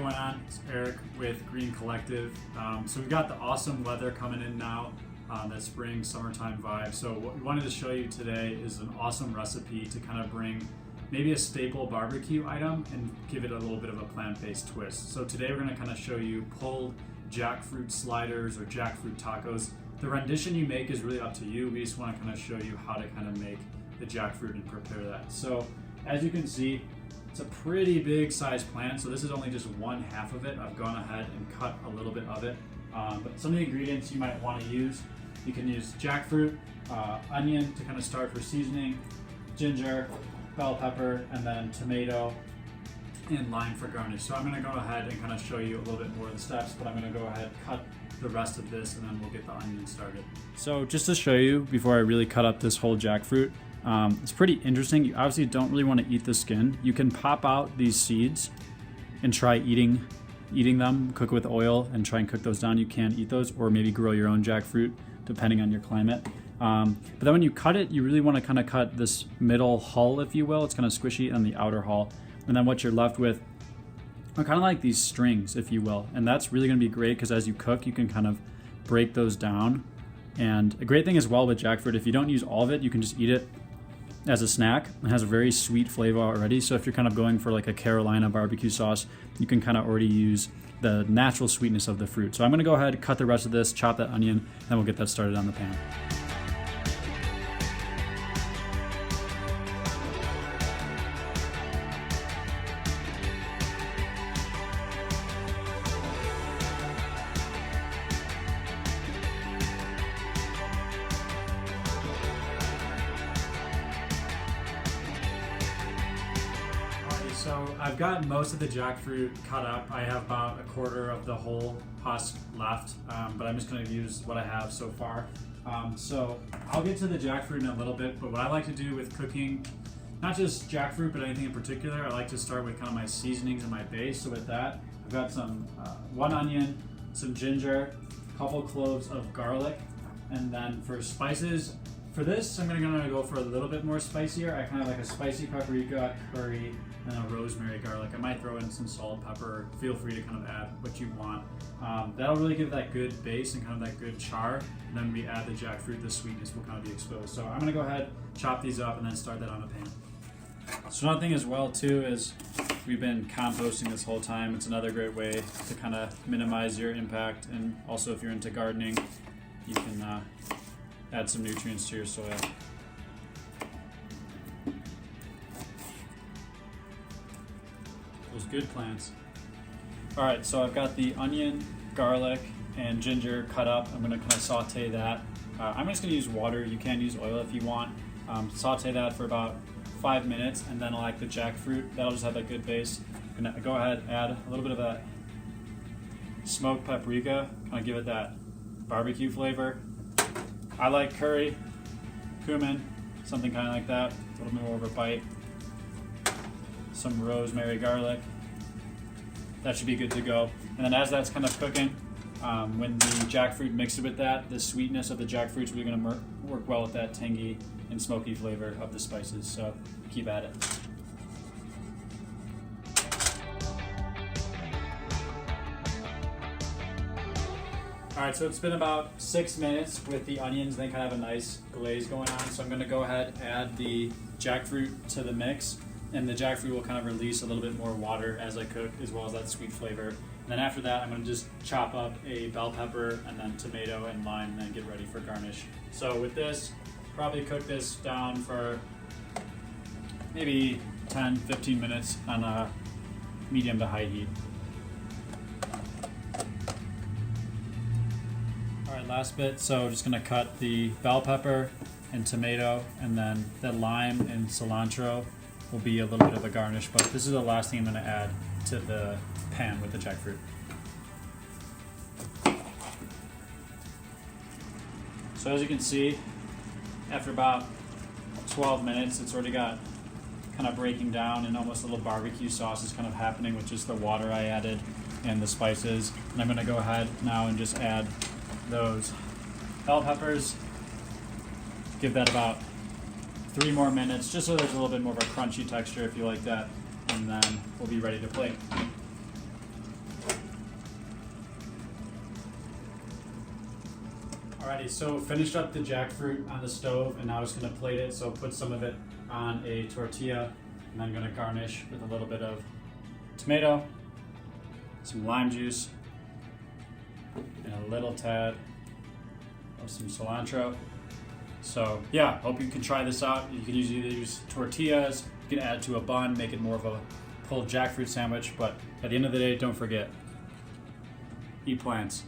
going on? It's Eric with Green Collective. So we've got the awesome weather coming in now, that spring, summertime vibe. So what we wanted to show you today is an awesome recipe to kind of bring maybe a staple barbecue item and give it a little bit of a plant-based twist. So today we're going to kind of show you pulled jackfruit sliders or jackfruit tacos. The rendition you make is really up to you. We just want to kind of show you how to kind of make the jackfruit and prepare that. So as you can see, it's a pretty big size plant, so this is only just 1/2 of it. I've gone ahead and cut a little bit of it. But some of the ingredients you might want to use, you can use jackfruit, onion to kind of start for seasoning, ginger, bell pepper, and then tomato and lime for garnish. So I'm going to go ahead and kind of show you a little bit more of the steps, but I'm going to go ahead and cut the rest of this and then we'll get the onion started. So just to show you before I really cut up this whole jackfruit, it's pretty interesting. You obviously don't really want to eat the skin. You can pop out these seeds and try eating them, cook with oil and try and cook those down. You can eat those, or maybe grow your own jackfruit depending on your climate. But then when you cut it, you really want to kind of cut this middle hull, if you will. It's kind of squishy, and the outer hull. And then what you're left with are kind of like these strings, if you will. And that's really going to be great because as you cook, you can kind of break those down. And a great thing as well with jackfruit, if you don't use all of it, you can just eat it as a snack. It has a very sweet flavor already. So if you're kind of going for like a Carolina barbecue sauce, you can kind of already use the natural sweetness of the fruit. So I'm going to go ahead and cut the rest of this, chop that onion, and we'll get that started on the pan. So I've got most of the jackfruit cut up. I have about 1/4 of the whole husk left, but I'm just going to use what I have so far. So I'll get to the jackfruit in a little bit, but what I like to do with cooking, not just jackfruit, but anything in particular, I like to start with kind of my seasonings and my base. So with that, I've got some 1 onion, some ginger, a couple cloves of garlic, and then for spices, for this, I'm going to go for a little bit more spicier. I kind of like a spicy paprika, curry, and a rosemary garlic. I might throw in some salt, pepper. Feel free to kind of add what you want. That'll really give that good base and kind of that good char. And then when we add the jackfruit, the sweetness will kind of be exposed. So I'm going to go ahead, chop these up, and then start that on the pan. So another thing as well too is we've been composting this whole time. It's another great way to kind of minimize your impact, and also if you're into gardening, you can add some nutrients to your soil. Those good plants. All right, so I've got the onion, garlic, and ginger cut up. I'm gonna kind of saute that. I'm just gonna use water. You can use oil if you want. Saute that for about 5 minutes, and then I like the jackfruit. That'll just have that good base. I'm gonna go ahead and add a little bit of that smoked paprika, kind of give it that barbecue flavor. I like curry, cumin, something kind of like that, a little more of a bite. Some rosemary, garlic. That should be good to go. And then as that's kind of cooking, when the jackfruit mixes with that, the sweetness of the jackfruit is really going to work well with that tangy and smoky flavor of the spices. So keep at it. All right, so it's been about 6 minutes with the onions. They kind of have a nice glaze going on. So I'm going to go ahead and add the jackfruit to the mix. And the jackfruit will kind of release a little bit more water as I cook, as well as that sweet flavor. And then after that, I'm going to just chop up a bell pepper and then tomato and lime, and then get ready for garnish. So with this, probably cook this down for maybe 10-15 minutes on a medium to high heat. All right, last bit. So just going to cut the bell pepper and tomato, and then the lime and cilantro will be a little bit of a garnish, but this is the last thing I'm going to add to the pan with the jackfruit. So as you can see, after about 12 minutes, it's already got kind of breaking down, and almost a little barbecue sauce is kind of happening with just the water I added and the spices. And I'm going to go ahead now and just add those bell peppers. Give that about 3 more minutes, just so there's a little bit more of a crunchy texture if you like that, and then we'll be ready to plate. All right, so it's been about 6 minutes with the onions. They kind of have a nice glaze going on. So I'm going to go ahead and add a little bit of that smoked paprika, and then the jackfruit to the mix. And then after that, I'm going to just chop up a bell pepper and tomato and lime, and then get ready for garnish. So with this, probably cook this down for maybe 10-15 minutes on a medium to high heat. All right, so it's been about 6 minutes with the onions. They kind of have a nice glaze going on. So I'm going to go ahead and add a little bit of that smoked paprika, and then the jackfruit to the mix. And then after that, I'm going to just chop up a bell pepper and tomato and lime, and then get ready for garnish. So with this, probably cook this down for Alrighty, so finished up the jackfruit on the stove, and now I'm just gonna plate it. So put some of it on a tortilla, and I'm gonna garnish with a little bit of tomato, some lime juice, and a little tad of some cilantro. So yeah, hope you can try this out. You can either use tortillas, you can add it to a bun, make it more of a pulled jackfruit sandwich, but at the end of the day, don't forget, eat plants.